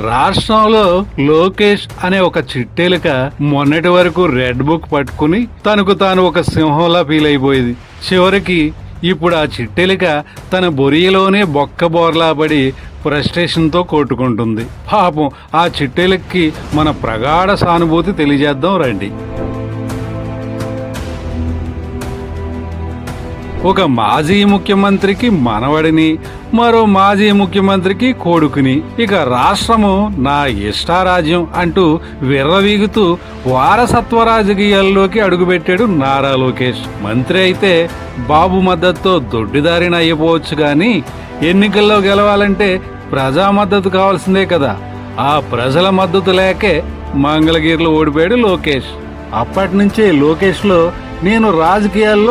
రాష్ట్రంలో లోకేష్ అనే ఒక చిట్టెలిక మొన్నటి వరకు రెడ్ బుక్ పట్టుకుని తనకు తాను ఒక సింహంలా ఫీల్ అయిపోయేది. చివరికి ఇప్పుడు ఆ చిట్టెలిక తన బొరియలోనే బొక్క బోర్లా పడి ఫ్రస్ట్రేషన్తో కొట్టుకుంటుంది. పాపం ఆ చిట్టెలికి మన ప్రగాఢ సానుభూతి తెలియజేద్దాం రండి. ఒక మాజీ ముఖ్యమంత్రికి మనవడిని, మరో మాజీ ముఖ్యమంత్రికి కొడుకుని, ఇక రాష్ట్రము నా ఇష్టారాజ్యం అంటూ విర్రవీగుతూ వారసత్వ రాజకీయాల్లోకి అడుగుపెట్టాడు నారా లోకేష్. మంత్రి అయితే బాబు మద్దతుతో దొడ్డిదారిన అయిపోవచ్చు గాని ఎన్నికల్లో గెలవాలంటే ప్రజా మద్దతు కావాల్సిందే కదా. ఆ ప్రజల మద్దతు లేకే మంగళగిరిలో ఓడిపోయాడు లోకేష్. అప్పటి నుంచే లోకేష్లో నేను రాజకీయాల్లో